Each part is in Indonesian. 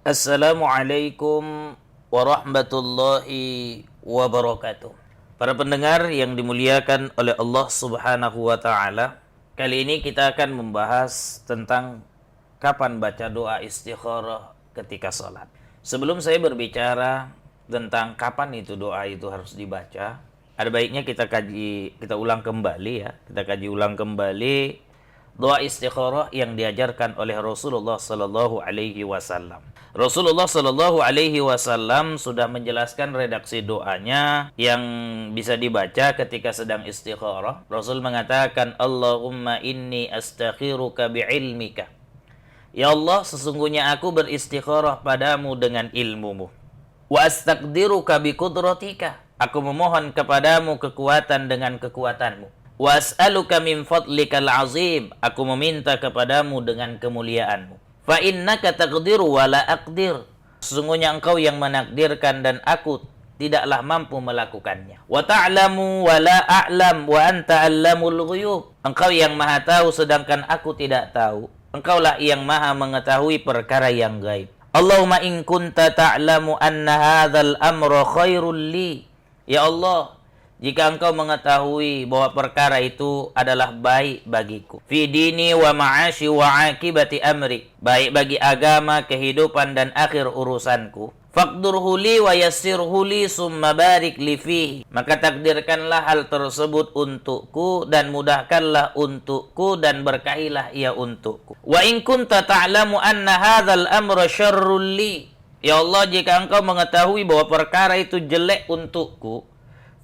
Assalamualaikum warahmatullahi wabarakatuh. Para pendengar yang dimuliakan oleh Allah Subhanahu wa taala, kali ini kita akan membahas tentang kapan baca doa istikharah ketika salat. Sebelum saya berbicara tentang kapan itu doa itu harus dibaca, ada baiknya kita ulang kembali ya. Kita kaji ulang kembali doa istikharah yang diajarkan oleh Rasulullah sallallahu alaihi wasallam. Rasulullah sallallahu alaihi wasallam sudah menjelaskan redaksi doanya yang bisa dibaca ketika sedang istikharah. Rasul mengatakan, Allahumma inni astakhiruka bi'ilmika. Ya Allah, sesungguhnya aku beristikharah padamu dengan ilmumu. Wa astaqdiruka biqudratika. Aku memohon kepadamu kekuatan dengan kekuatanmu. Wa as'aluka min fadlikal azim. Aku meminta kepadamu dengan kemuliaanmu. Fa innaka taqdiru wa la aqdir. Sesungguhnya engkau yang menakdirkan dan aku tidaklah mampu melakukannya. Wa ta'lamu wa la a'lam wa anta 'allamul ghuyub. Engkau yang maha tahu sedangkan aku tidak tahu. Engkaulah yang maha mengetahui perkara yang gaib. Allahumma in kunta ta'lamu anna hadzal amra khairul li. Ya Allah, jika engkau mengetahui bahwa perkara itu adalah baik bagiku, fi dini wa ma'ashi wa akibati amri, baik bagi agama, kehidupan dan akhir urusanku, faqdurhu li wa yassirhu li summa barik li fihi, maka takdirkanlah hal tersebut untukku dan mudahkanlah untukku dan berkahilah ia untukku. Wa in kunta ta'lamu anna hadzal amra syarrul li. Ya Allah, jika engkau mengetahui bahwa perkara itu jelek untukku,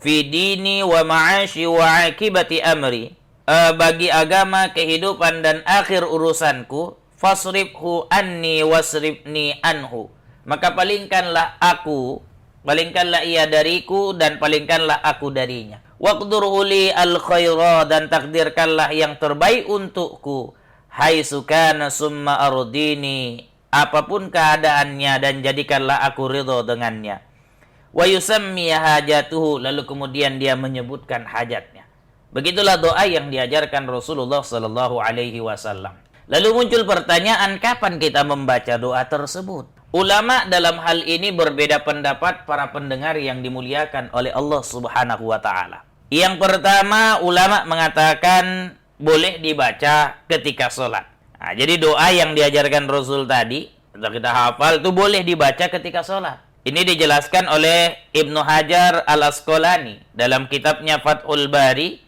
fi dini wa ma'ashi wa akibati amri, bagi agama, kehidupan dan akhir urusanku, fasribhu anni wasribni anhu, maka palingkanlah ia dariku dan palingkanlah aku darinya. Waqdurhu li al khaira, dan takdirkanlah yang terbaik untukku, haitsu kana summa ardini, apapun keadaannya dan jadikanlah aku ridha dengannya. Wa yusammi hajatuhu, lalu kemudian dia menyebutkan hajatnya. Begitulah doa yang diajarkan Rasulullah sallallahu alaihi wasallam. Lalu muncul pertanyaan, kapan kita membaca doa tersebut? Ulama dalam hal ini berbeda pendapat, para pendengar yang dimuliakan oleh Allah Subhanahu wa taala. Yang pertama, ulama mengatakan boleh dibaca ketika sholat. Nah, jadi doa yang diajarkan Rasul tadi, atau kita hafal, itu boleh dibaca ketika sholat. Ini dijelaskan oleh Ibnu Hajar Al-Asqalani dalam kitabnya Fathul Bari.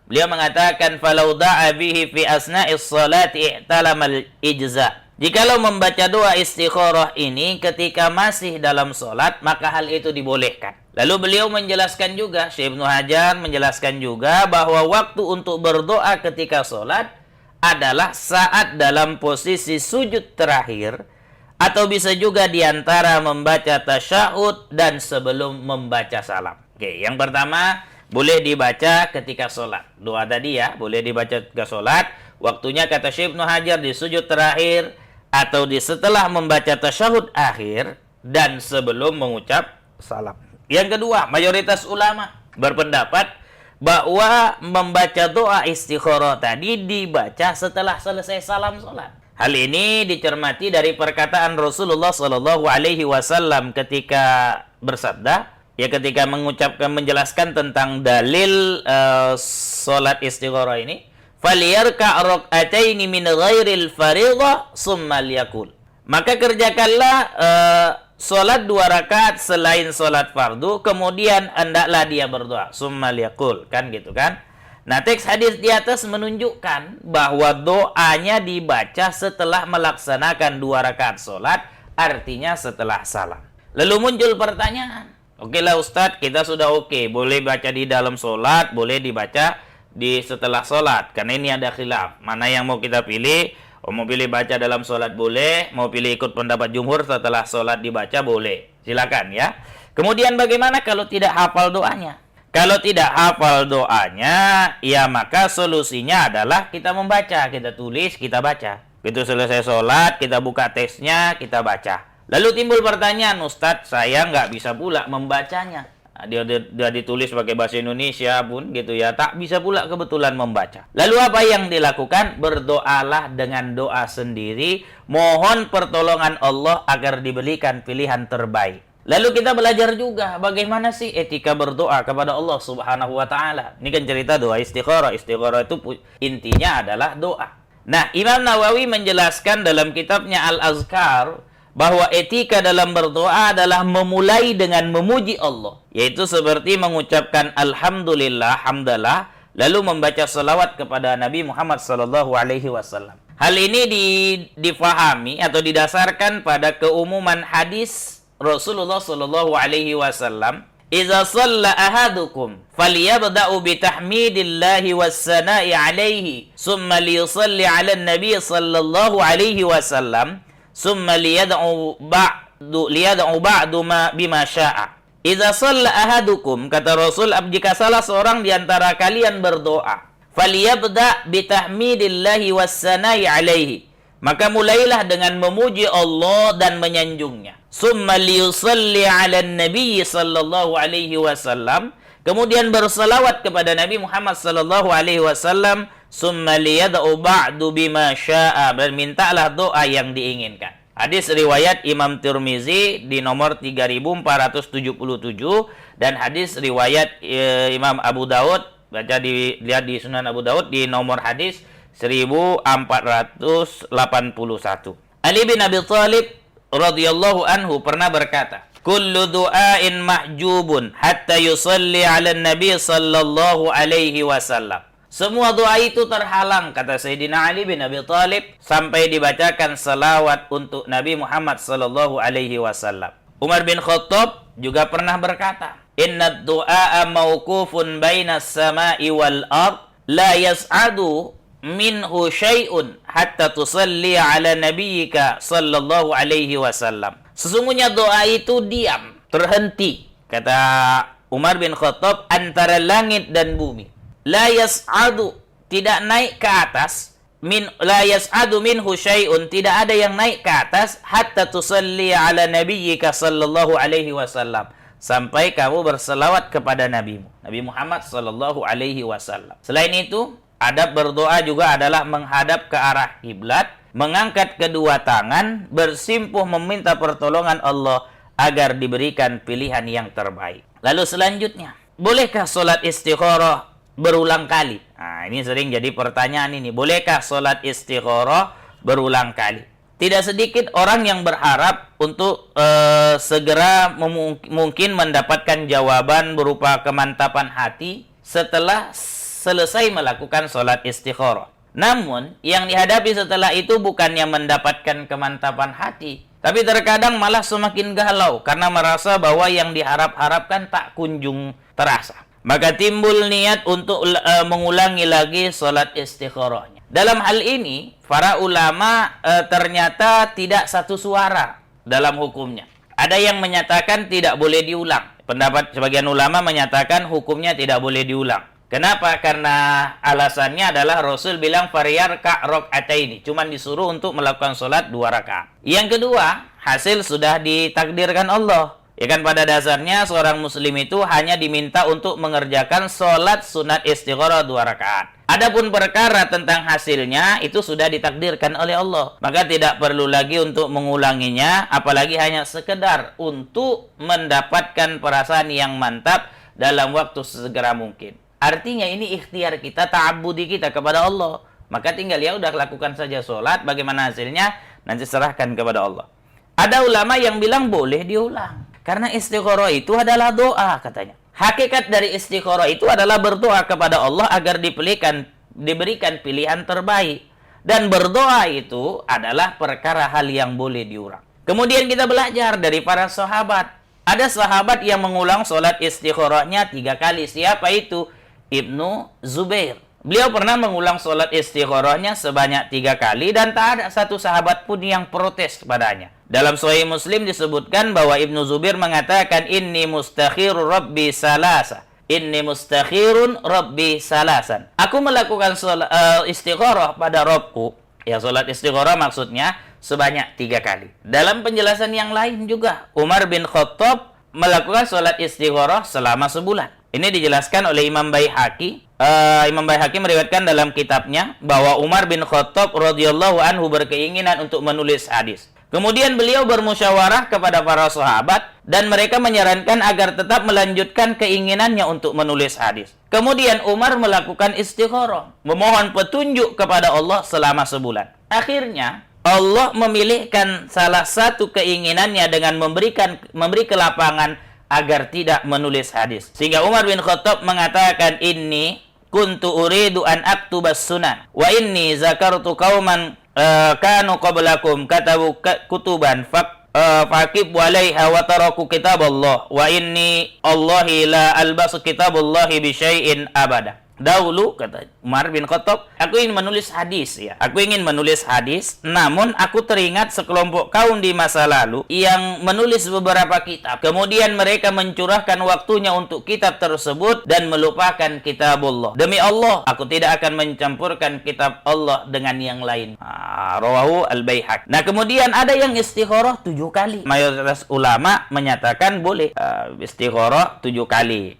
Beliau mengatakan, falau da'a bihi fi asna'is salati i'talamal ijza. Jikalau membaca doa istikharah ini ketika masih dalam solat, maka hal itu dibolehkan. Lalu beliau menjelaskan juga, Syekh Ibnu Hajar menjelaskan juga bahwa waktu untuk berdoa ketika solat adalah saat dalam posisi sujud terakhir, atau bisa juga diantara membaca tasyahud dan sebelum membaca salam. Oke, yang pertama boleh dibaca ketika sholat. Doa tadi ya, boleh dibaca ketika sholat. Waktunya kata Syekh Ibnu Hajar di sujud terakhir, atau di setelah membaca tasyahud akhir dan sebelum mengucap salam. Yang kedua, mayoritas ulama berpendapat bahwa membaca doa istikharah tadi dibaca setelah selesai salam sholat. Hal ini dicermati dari perkataan Rasulullah sallallahu alaihi wasallam ketika bersabda, ya ketika menjelaskan tentang dalil salat istikharah ini, "Falyarka' rak'ataini min ghairil fardhah tsumma liyaqul." Maka kerjakanlah salat 2 rakaat selain salat fardu, kemudian hendaklah dia berdoa, tsumma liyaqul, kan gitu kan? Nah, teks hadis di atas menunjukkan bahwa doanya dibaca setelah melaksanakan 2 rakaat sholat, artinya setelah salam. Lalu muncul pertanyaan, oke lah Ustadz, kita sudah oke, boleh baca di dalam sholat, boleh dibaca di setelah sholat. Karena ini ada khilaf, mana yang mau kita pilih? Mau pilih baca dalam sholat boleh, mau pilih ikut pendapat jumhur setelah sholat dibaca boleh. Silakan ya. Kemudian bagaimana kalau tidak hafal doanya? Kalau tidak hafal doanya, ya maka solusinya adalah kita membaca, kita tulis, kita baca. Begitu selesai sholat, kita buka teksnya, kita baca. Lalu timbul pertanyaan, Ustadz, saya nggak bisa pula membacanya. dia ditulis pakai bahasa Indonesia pun gitu ya, tak bisa pula kebetulan membaca. Lalu apa yang dilakukan? Berdoalah dengan doa sendiri, mohon pertolongan Allah agar diberikan pilihan terbaik. Lalu kita belajar juga bagaimana sih etika berdoa kepada Allah Subhanahu wa taala. Ini kan cerita doa istikharah. Istikharah itu intinya adalah doa. Nah, Imam Nawawi menjelaskan dalam kitabnya Al-Azkar bahwa etika dalam berdoa adalah memulai dengan memuji Allah, yaitu seperti mengucapkan alhamdulillah, hamdalah, lalu membaca salawat kepada Nabi Muhammad sallallahu alaihi wasallam. Hal ini difahami atau didasarkan pada keumuman hadis Rasulullah sallallahu alaihi wasallam, "Idza shalla ahadukum falyabda'u bitahmidillahi was-sana'i alaihi, summa liyusalli 'alan nabiy sallallahu alaihi wasallam." Summa liyad'u ba'du ma bima sya'a. Idza shalla ahadukum, kata Rasul, jika salah seorang di antara kalian berdoa, falyabda' bitahmidillahi wassana'i alaihi, maka mulailah dengan memuji Allah dan menyanjungnya. Summa liyusalli 'alan nabiy sallallahu alaihi wasallam, kemudian bersalawat kepada Nabi Muhammad sallallahu alaihi wasallam. Summa liyad'u ba'du bima sya'a, dan mintalah doa yang diinginkan. Hadis riwayat Imam Tirmizi di nomor 3477 dan hadis riwayat Imam Abu Daud, lihat di Sunan Abu Daud di nomor hadis 1481. Ali bin Abi Thalib radhiyallahu anhu pernah berkata, "Kullu du'ain mahjubun hatta yusalli 'alan nabi sallallahu alaihi wasallam." Semua doa itu terhalang, kata Sayyidina Ali bin Abi Thalib, sampai dibacakan salawat untuk Nabi Muhammad sallallahu alaihi wasallam. Umar bin Khattab juga pernah berkata, "Inna du'a mawqufun baina as-sama'i wal ard, la yas'adu minhu syai'un hatta tusalli ala nabiyyika sallallahu alaihi wasallam." Sesungguhnya doa itu diam, terhenti, kata Umar bin Khattab, antara langit dan bumi. La yas'adu, tidak naik ke atas, la yas'adu minhu syai'un, tidak ada yang naik ke atas, hatta tusalli ala nabiyyika sallallahu alaihi wasallam, sampai kamu berselawat kepada nabimu, Nabi Muhammad sallallahu alaihi wasallam. Selain itu, adab berdoa juga adalah menghadap ke arah kiblat, mengangkat kedua tangan, bersimpuh meminta pertolongan Allah agar diberikan pilihan yang terbaik. Lalu selanjutnya, bolehkah solat istikharah berulang kali? Nah, ini sering jadi pertanyaan ini. Bolehkah solat istikharah berulang kali? Tidak sedikit orang yang berharap untuk segera mungkin mendapatkan jawaban berupa kemantapan hati setelah selesai melakukan solat istikharah. Namun, yang dihadapi setelah itu bukannya mendapatkan kemantapan hati, tapi terkadang malah semakin galau karena merasa bahwa yang diharap-harapkan tak kunjung terasa. Maka timbul niat untuk mengulangi lagi solat istikharahnya. Dalam hal ini, para ulama ternyata tidak satu suara dalam hukumnya. Ada yang menyatakan tidak boleh diulang. Pendapat sebagian ulama menyatakan hukumnya tidak boleh diulang. Kenapa? Karena alasannya adalah Rasul bilang fariyarka rakaataini, cuman disuruh untuk melakukan solat 2 rakaat. Yang kedua, hasil sudah ditakdirkan Allah. Ya kan, pada dasarnya seorang muslim itu hanya diminta untuk mengerjakan sholat sunat istikharah 2 rakaat. Adapun perkara tentang hasilnya itu sudah ditakdirkan oleh Allah. Maka tidak perlu lagi untuk mengulanginya, apalagi hanya sekedar untuk mendapatkan perasaan yang mantap dalam waktu sesegera mungkin. Artinya ini ikhtiar kita, ta'abbudi kita kepada Allah. Maka tinggal ya udah lakukan saja sholat, bagaimana hasilnya nanti serahkan kepada Allah. Ada ulama yang bilang boleh diulang. Karena istikharah itu adalah doa, katanya. Hakikat dari istikharah itu adalah berdoa kepada Allah agar diberikan pilihan terbaik. Dan berdoa itu adalah perkara hal yang boleh diulang. Kemudian kita belajar dari para sahabat. Ada sahabat yang mengulang sholat istikharahnya 3 kali. Siapa itu? Ibnu Zubair. Beliau pernah mengulang sholat istikharahnya sebanyak 3 kali dan tak ada satu sahabat pun yang protes kepadanya. Dalam Sahih Muslim disebutkan bahwa Ibnu Zubair mengatakan, Inni mustakhirun Rabbi salasa. Inni mustakhirun Rabbi salasan. Aku melakukan istikharah pada Rabbku. Ya, sholat istikharah maksudnya sebanyak 3 kali. Dalam penjelasan yang lain juga, Umar bin Khattab melakukan sholat istikharah selama sebulan. Ini dijelaskan oleh Imam Baihaqi. Imam Baihaqi meriwayatkan dalam kitabnya bahwa Umar bin Khattab radhiyallahu anhu berkeinginan untuk menulis hadis. Kemudian beliau bermusyawarah kepada para sahabat dan mereka menyarankan agar tetap melanjutkan keinginannya untuk menulis hadis. Kemudian Umar melakukan istikharah, memohon petunjuk kepada Allah selama sebulan. Akhirnya Allah memilihkan salah satu keinginannya dengan memberi kelapangan agar tidak menulis hadis. Sehingga Umar bin Khattab mengatakan, "Inni kuntu uridu an aktubas sunan wa inni zakartu qauman kanu qablakum katabu kutuban faqib walaiha wa taraku kitab Allah wa inni Allahi la albasu kitab Allahi bi syai'in abada." Dahulu, kata Umar bin Khattab, aku ingin menulis hadis ya. Aku ingin menulis hadis, namun aku teringat sekelompok kaum di masa lalu yang menulis beberapa kitab. Kemudian mereka mencurahkan waktunya untuk kitab tersebut dan melupakan kitab Allah. Demi Allah, aku tidak akan mencampurkan kitab Allah dengan yang lain. Rawahu al-Baihaqi. Nah, kemudian ada yang istikharah 7 kali. Mayoritas ulama menyatakan boleh istikharah 7 kali.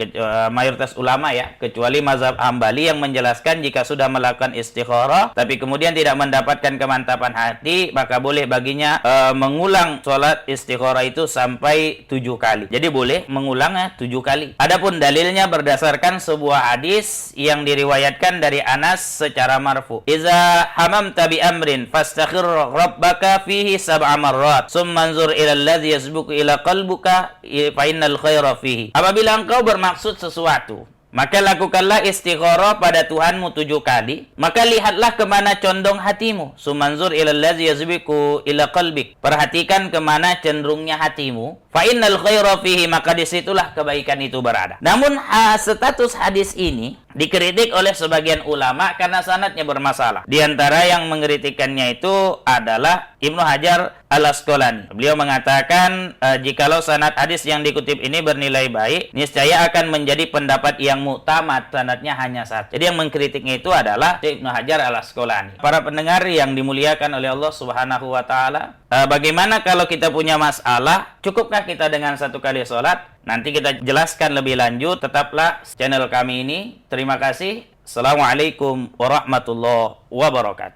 Mayoritas ulama ya, kecuali mazhab Hambali yang menjelaskan jika sudah melakukan istikharah tapi kemudian tidak mendapatkan kemantapan hati, maka boleh baginya mengulang sholat istikharah itu sampai 7 kali. Jadi boleh mengulangnya 7 kali. Adapun dalilnya berdasarkan sebuah hadis yang diriwayatkan dari Anas secara marfu. Iza hamamta bi amrin fastakhir rabbaka fihi sab'a marrat summa anzur ila alladhi yasbuqu ila qalbuka fa innal khaira fihi. Apabila engkau bermaksud sesuatu, maka lakukanlah istikharah pada Tuhanmu 7 kali. Maka lihatlah kemana condong hatimu. Sumanzur ilal ladzi yazbiqu ila qalbik. Perhatikan kemana cenderungnya hatimu. Fa innal khaira fihi, maka disitulah kebaikan itu berada. Namun status hadis ini dikritik oleh sebagian ulama karena sanadnya bermasalah. Di antara yang mengkritikannya itu adalah Ibnu Hajar al-Asqalani. Beliau mengatakan jikalau sanad hadis yang dikutip ini bernilai baik, niscaya akan menjadi pendapat yang muktamad, sanadnya hanya satu. Jadi yang mengkritiknya itu adalah Ibnu Hajar al-Asqalani. Para pendengar yang dimuliakan oleh Allah Subhanahu wa taala, bagaimana kalau kita punya masalah? Cukupkah kita dengan 1 kali sholat? Nanti kita jelaskan lebih lanjut. Tetaplah channel kami ini. Terima kasih. Assalamualaikum warahmatullahi wabarakatuh.